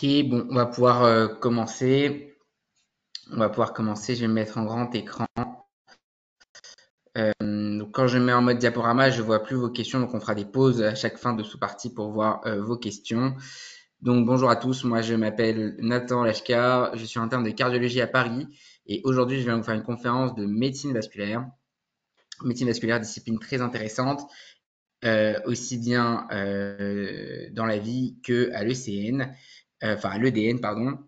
Ok, bon, on va pouvoir commencer. Je vais me mettre en grand écran. Donc quand je mets en mode diaporama, je vois plus vos questions. Donc on fera des pauses à chaque fin de sous-partie pour voir vos questions. Donc bonjour à tous, moi je m'appelle Nathan Lachkar, je suis interne de cardiologie à Paris et aujourd'hui je viens vous faire une conférence de médecine vasculaire. Médecine vasculaire, discipline très intéressante, aussi bien dans la vie que à l'ECN, enfin à l'EDN, pardon.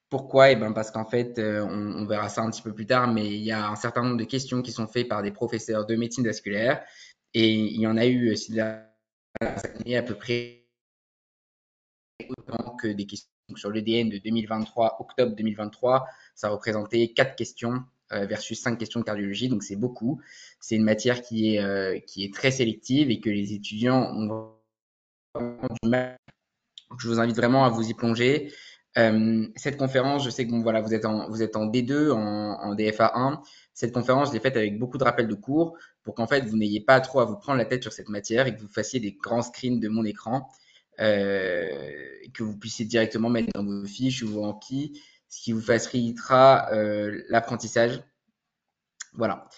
Pourquoi? Eh ben parce qu'en fait, on verra ça un petit peu plus tard, mais il y a un certain nombre de questions qui sont faites par des professeurs de médecine vasculaire et il y en a eu ces dernières années à peu près autant que des questions sur l'EDN de 2023, octobre 2023. Ça représentait 4 questions versus 5 questions de cardiologie, donc c'est beaucoup. C'est une matière qui est très sélective et que les étudiants ont du mal. Je vous invite vraiment à vous y plonger. Cette conférence, je sais que bon, voilà, vous êtes en D2, en DFA 1. Cette conférence, je l'ai faite avec beaucoup de rappels de cours pour qu'en fait, vous n'ayez pas trop à vous prendre la tête sur cette matière et que vous fassiez des grands screens de mon écran, que vous puissiez directement mettre dans vos fiches ou vos amplis, ce qui vous facilitera l'apprentissage. Voilà.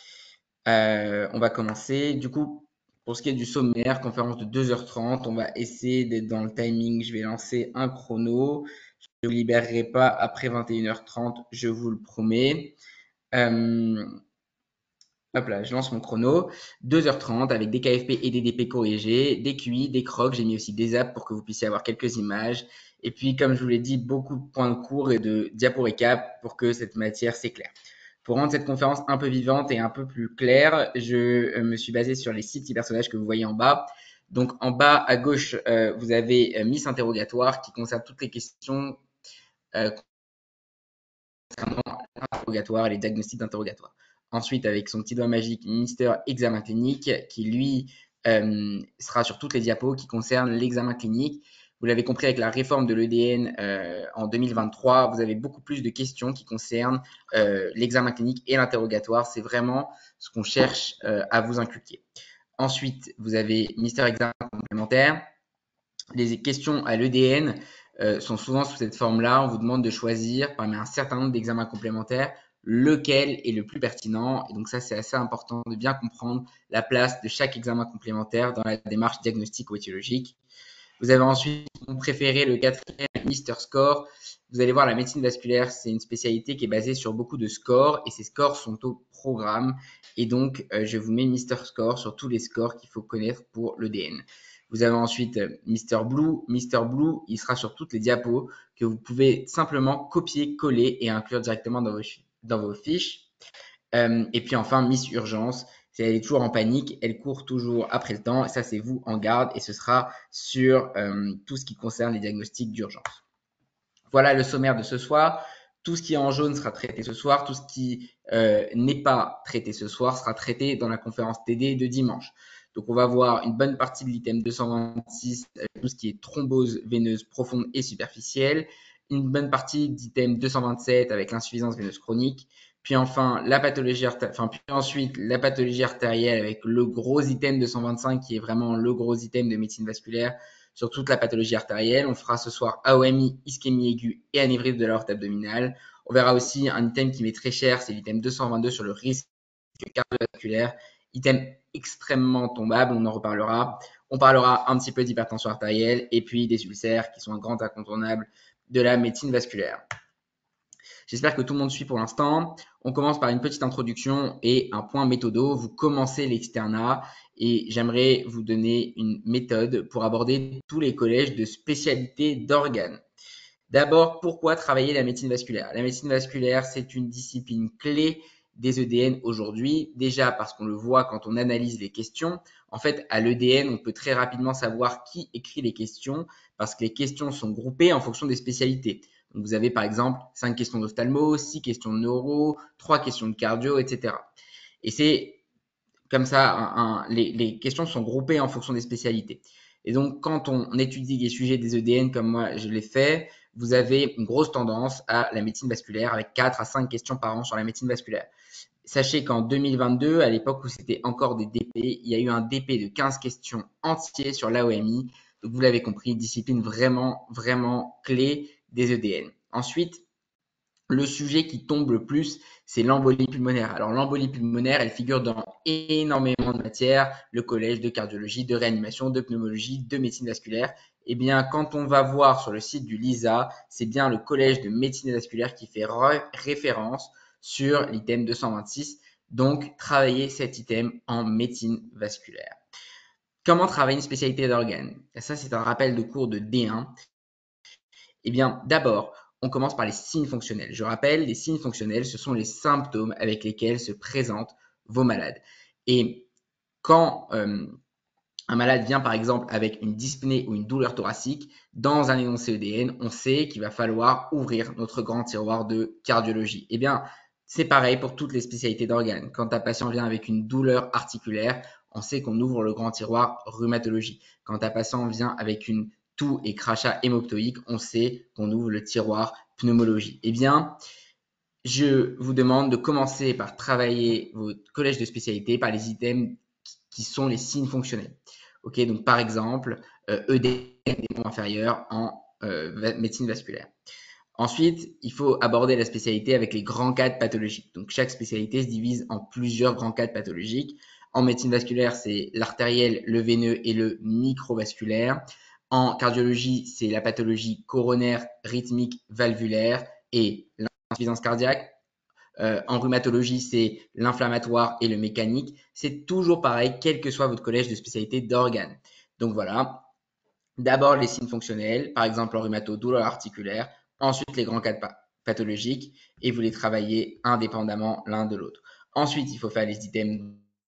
On va commencer. Du coup, pour ce qui est du sommaire, conférence de 2h30, on va essayer d'être dans le timing. Je vais lancer un chrono. Je ne vous libérerai pas après 21h30, je vous le promets. Euh, Hop là, je lance mon chrono. 2h30 avec des KFP et des DP corrigés, des QI, des crocs. J'ai mis aussi des apps pour que vous puissiez avoir quelques images. Et puis, comme je vous l'ai dit, beaucoup de points de cours et de diapo récap pour que cette matière s'éclaire. Pour rendre cette conférence un peu vivante et un peu plus claire, je me suis basé sur les 6 petits personnages que vous voyez en bas. Donc en bas à gauche, vous avez Miss Interrogatoire qui concerne toutes les questions concernant l'interrogatoire et les diagnostics d'interrogatoire. Ensuite, avec son petit doigt magique, Mister Examen clinique qui lui sera sur toutes les diapos qui concernent l'examen clinique. Vous l'avez compris avec la réforme de l'EDN en 2023, vous avez beaucoup plus de questions qui concernent l'examen clinique et l'interrogatoire. C'est vraiment ce qu'on cherche à vous inculquer. Ensuite, vous avez Mister Examen complémentaire. Les questions à l'EDN sont souvent sous cette forme-là. On vous demande de choisir parmi un certain nombre d'examens complémentaires lequel est le plus pertinent. Et donc ça, c'est assez important de bien comprendre la place de chaque examen complémentaire dans la démarche diagnostique ou étiologique. Vous avez ensuite mon préféré, le quatrième, Mister Score. Vous allez voir, la médecine vasculaire, c'est une spécialité qui est basée sur beaucoup de scores et ces scores sont au programme. Et donc, je vous mets Mister Score sur tous les scores qu'il faut connaître pour l'EDN. Vous avez ensuite Mister Blue. Mister Blue, il sera sur toutes les diapos que vous pouvez simplement copier, coller et inclure directement dans vos fiches. Et puis enfin, Miss Urgence, elle est toujours en panique, elle court toujours après le temps. Ça, c'est vous en garde et ce sera sur tout ce qui concerne les diagnostics d'urgence. Voilà le sommaire de ce soir. Tout ce qui est en jaune sera traité ce soir. Tout ce qui n'est pas traité ce soir sera traité dans la conférence TD de dimanche. Donc, on va voir une bonne partie de l'item 226, tout ce qui est thrombose veineuse profonde et superficielle. Une bonne partie d'item 227 avec l'insuffisance veineuse chronique. Puis enfin, puis ensuite la pathologie artérielle avec le gros item 225 qui est vraiment le gros item de médecine vasculaire sur toute la pathologie artérielle. On fera ce soir AOMI, ischémie aiguë et anévrisme de l'aorte abdominale. On verra aussi un item qui m'est très cher, c'est l'item 222 sur le risque cardiovasculaire. Item extrêmement tombable, on en reparlera. On parlera un petit peu d'hypertension artérielle et puis des ulcères qui sont un grand incontournable de la médecine vasculaire. J'espère que tout le monde suit pour l'instant. On commence par une petite introduction et un point méthodo. Vous commencez l'externat et j'aimerais vous donner une méthode pour aborder tous les collèges de spécialité d'organes. D'abord, pourquoi travailler la médecine vasculaire? La médecine vasculaire, c'est une discipline clé des EDN aujourd'hui. Déjà parce qu'on le voit quand on analyse les questions. En fait, à l'EDN, on peut très rapidement savoir qui écrit les questions parce que les questions sont groupées en fonction des spécialités. Donc, vous avez par exemple 5 questions d'ophtalmo, 6 questions de neuro, 3 questions de cardio, etc. Et c'est comme ça, les questions sont groupées en fonction des spécialités. Et donc, quand on étudie les sujets des EDN comme moi je l'ai fait, vous avez une grosse tendance à la médecine vasculaire avec 4 à 5 questions par an sur la médecine vasculaire. Sachez qu'en 2022, à l'époque où c'était encore des DP, il y a eu un DP de 15 questions entiers sur l'AOMI. Donc, vous l'avez compris, discipline vraiment, vraiment clé des EDN. Ensuite, le sujet qui tombe le plus, c'est l'embolie pulmonaire. Alors l'embolie pulmonaire, elle figure dans énormément de matières, le collège de cardiologie, de réanimation, de pneumologie, de médecine vasculaire. Eh bien, quand on va voir sur le site du LISA, c'est bien le collège de médecine vasculaire qui fait référence sur l'item 226. Donc, travailler cet item en médecine vasculaire. Comment travailler une spécialité d'organes? Ça, c'est un rappel de cours de D1. Eh bien, d'abord, on commence par les signes fonctionnels. Je rappelle, les signes fonctionnels, ce sont les symptômes avec lesquels se présentent vos malades. Et quand un malade vient par exemple avec une dyspnée ou une douleur thoracique, dans un énoncé EDN, on sait qu'il va falloir ouvrir notre grand tiroir de cardiologie. Eh bien, c'est pareil pour toutes les spécialités d'organes. Quand un patient vient avec une douleur articulaire, on sait qu'on ouvre le grand tiroir rhumatologie. Quand un patient vient avec une toux et crachat hémoptoïque, on sait qu'on ouvre le tiroir pneumologie. Eh bien, je vous demande de commencer par travailler votre collège de spécialité par les items qui sont les signes fonctionnels. Ok, donc par exemple, EDM des membres inférieurs en médecine vasculaire. Ensuite, il faut aborder la spécialité avec les grands cadres pathologiques. Donc chaque spécialité se divise en plusieurs grands cadres pathologiques. En médecine vasculaire, c'est l'artériel, le veineux et le microvasculaire. En cardiologie, c'est la pathologie coronaire, rythmique, valvulaire et l'insuffisance cardiaque. En rhumatologie, c'est l'inflammatoire et le mécanique. C'est toujours pareil, quel que soit votre collège de spécialité d'organes. Donc voilà, d'abord les signes fonctionnels, par exemple en rhumato, douleur articulaire, ensuite les grands cas pathologiques, et vous les travaillez indépendamment l'un de l'autre. Ensuite, il faut faire les items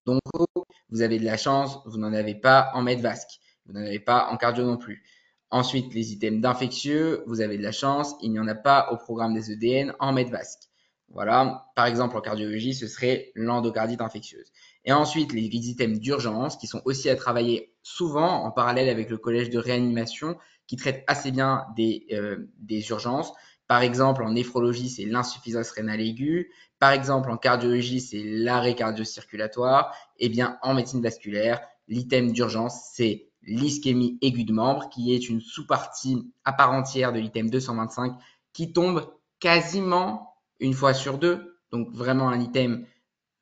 d'onco. Vous avez de la chance, vous n'en avez pas en medvasc, vous n'en avez pas en cardio non plus. Ensuite, les items d'infectieux, vous avez de la chance, il n'y en a pas au programme des EDN en medvasc. Voilà, par exemple en cardiologie, ce serait l'endocardite infectieuse. Et ensuite, les items d'urgence qui sont aussi à travailler souvent en parallèle avec le collège de réanimation qui traite assez bien des urgences. Par exemple, en néphrologie, c'est l'insuffisance rénale aiguë. Par exemple, en cardiologie, c'est l'arrêt cardio-circulatoire. Et bien, en médecine vasculaire, l'item d'urgence, c'est l'ischémie aiguë de membre, qui est une sous-partie à part entière de l'item 225, qui tombe quasiment une fois sur deux. Donc, vraiment un item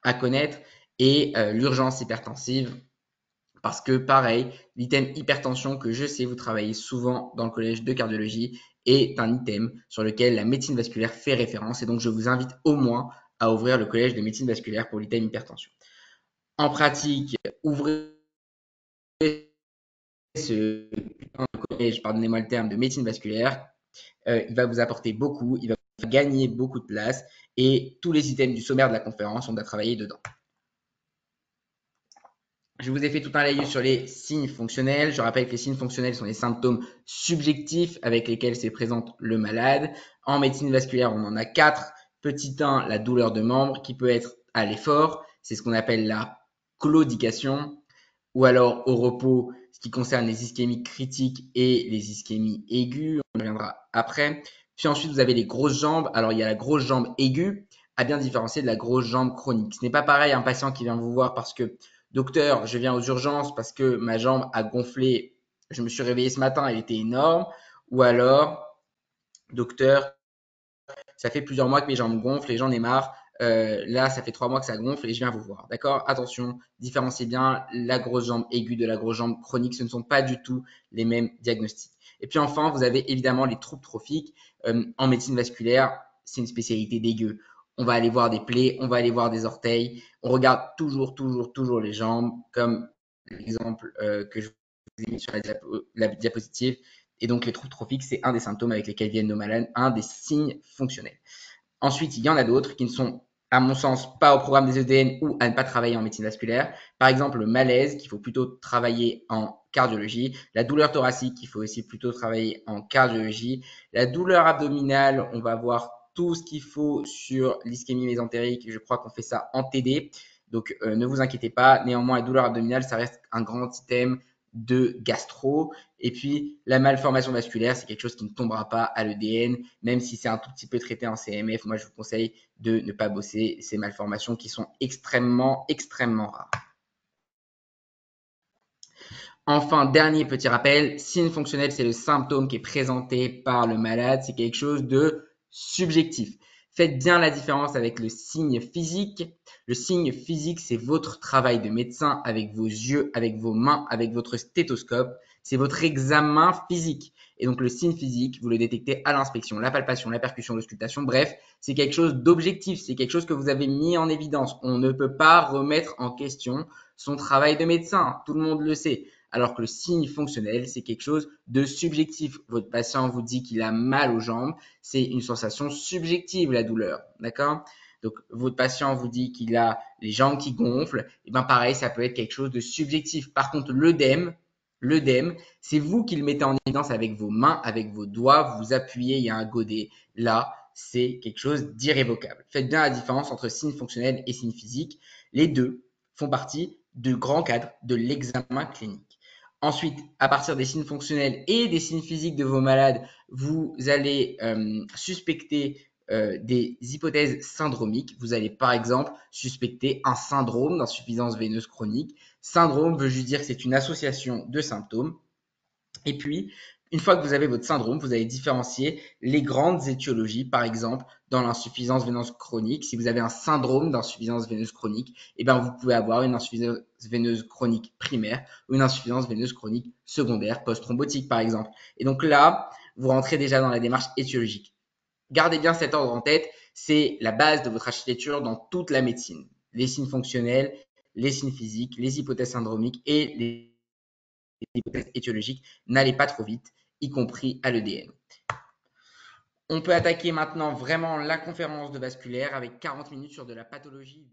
à connaître. Et l'urgence hypertensive, parce que pareil, l'item hypertension que je sais vous travaillez souvent dans le collège de cardiologie est un item sur lequel la médecine vasculaire fait référence. Et donc, je vous invite au moins à ouvrir le collège de médecine vasculaire pour l'item hypertension. En pratique, ouvrez ce collège, pardonnez-moi le terme, de médecine vasculaire. Il va vous apporter beaucoup, il va vous faire gagner beaucoup de place et tous les items du sommaire de la conférence, on doit travailler dedans. Je vous ai fait tout un laïus sur les signes fonctionnels. Je rappelle que les signes fonctionnels sont les symptômes subjectifs avec lesquels se présente le malade. En médecine vasculaire, on en a 4. Petit 1, la douleur de membre qui peut être à l'effort. C'est ce qu'on appelle la claudication. Ou alors au repos, ce qui concerne les ischémies critiques et les ischémies aiguës. On y reviendra après. Puis ensuite, vous avez les grosses jambes. Alors, il y a la grosse jambe aiguë à bien différencier de la grosse jambe chronique. Ce n'est pas pareil un patient qui vient vous voir parce que docteur, je viens aux urgences parce que ma jambe a gonflé. Je me suis réveillé ce matin, elle était énorme. Ou alors, docteur, ça fait plusieurs mois que mes jambes gonflent et j'en ai marre. Là, ça fait 3 mois que ça gonfle et je viens vous voir. D'accord? Attention, différenciez bien la grosse jambe aiguë de la grosse jambe chronique. Ce ne sont pas du tout les mêmes diagnostics. Et puis enfin, vous avez évidemment les troubles trophiques. En médecine vasculaire, c'est une spécialité dégueu. On va aller voir des plaies, on va aller voir des orteils. On regarde toujours les jambes, comme l'exemple que je vous ai mis sur la diapositive. Et donc, les troubles trophiques, c'est un des symptômes avec lesquels viennent nos malades, un des signes fonctionnels. Ensuite, il y en a d'autres qui ne sont, à mon sens, pas au programme des EDN ou à ne pas travailler en médecine vasculaire. Par exemple, le malaise, qu'il faut plutôt travailler en cardiologie. La douleur thoracique, qu'il faut aussi plutôt travailler en cardiologie. La douleur abdominale, on va voir tout ce qu'il faut sur l'ischémie mésentérique. Je crois qu'on fait ça en TD. Donc, ne vous inquiétez pas. Néanmoins, la douleur abdominale, ça reste un grand item de gastro. Et puis, la malformation vasculaire, c'est quelque chose qui ne tombera pas à l'EDN, même si c'est un tout petit peu traité en CMF. Moi, je vous conseille de ne pas bosser ces malformations qui sont extrêmement rares. Enfin, dernier petit rappel, signe fonctionnel, c'est le symptôme qui est présenté par le malade, c'est quelque chose de subjectif. Faites bien la différence avec le signe physique. Le signe physique, c'est votre travail de médecin avec vos yeux, avec vos mains, avec votre stéthoscope. C'est votre examen physique. Et donc le signe physique, vous le détectez à l'inspection, la palpation, la percussion, l'auscultation. Bref, c'est quelque chose d'objectif, c'est quelque chose que vous avez mis en évidence. On ne peut pas remettre en question son travail de médecin, tout le monde le sait. Alors que le signe fonctionnel, c'est quelque chose de subjectif. Votre patient vous dit qu'il a mal aux jambes, c'est une sensation subjective, la douleur, d'accord? Donc, votre patient vous dit qu'il a les jambes qui gonflent, et bien pareil, ça peut être quelque chose de subjectif. Par contre, l'œdème, c'est vous qui le mettez en évidence avec vos mains, avec vos doigts, vous appuyez, il y a un godet. Là, c'est quelque chose d'irrévocable. Faites bien la différence entre signe fonctionnel et signe physique. Les deux font partie du grand cadre de l'examen clinique. Ensuite, à partir des signes fonctionnels et des signes physiques de vos malades, vous allez suspecter des hypothèses syndromiques. Vous allez par exemple suspecter un syndrome d'insuffisance veineuse chronique. Syndrome veut juste dire que c'est une association de symptômes. Et puis, une fois que vous avez votre syndrome, vous allez différencier les grandes étiologies. Par exemple, dans l'insuffisance veineuse chronique, si vous avez un syndrome d'insuffisance veineuse chronique, eh bien, vous pouvez avoir une insuffisance veineuse chronique primaire ou une insuffisance veineuse chronique secondaire, post-thrombotique par exemple. Et donc là, vous rentrez déjà dans la démarche étiologique. Gardez bien cet ordre en tête, c'est la base de votre architecture dans toute la médecine. Les signes fonctionnels, les signes physiques, les hypothèses syndromiques et les hypothèses étiologiques. N'allez pas trop vite, y compris à l'EDN. On peut attaquer maintenant vraiment la conférence de vasculaire avec 40 minutes sur de la pathologie.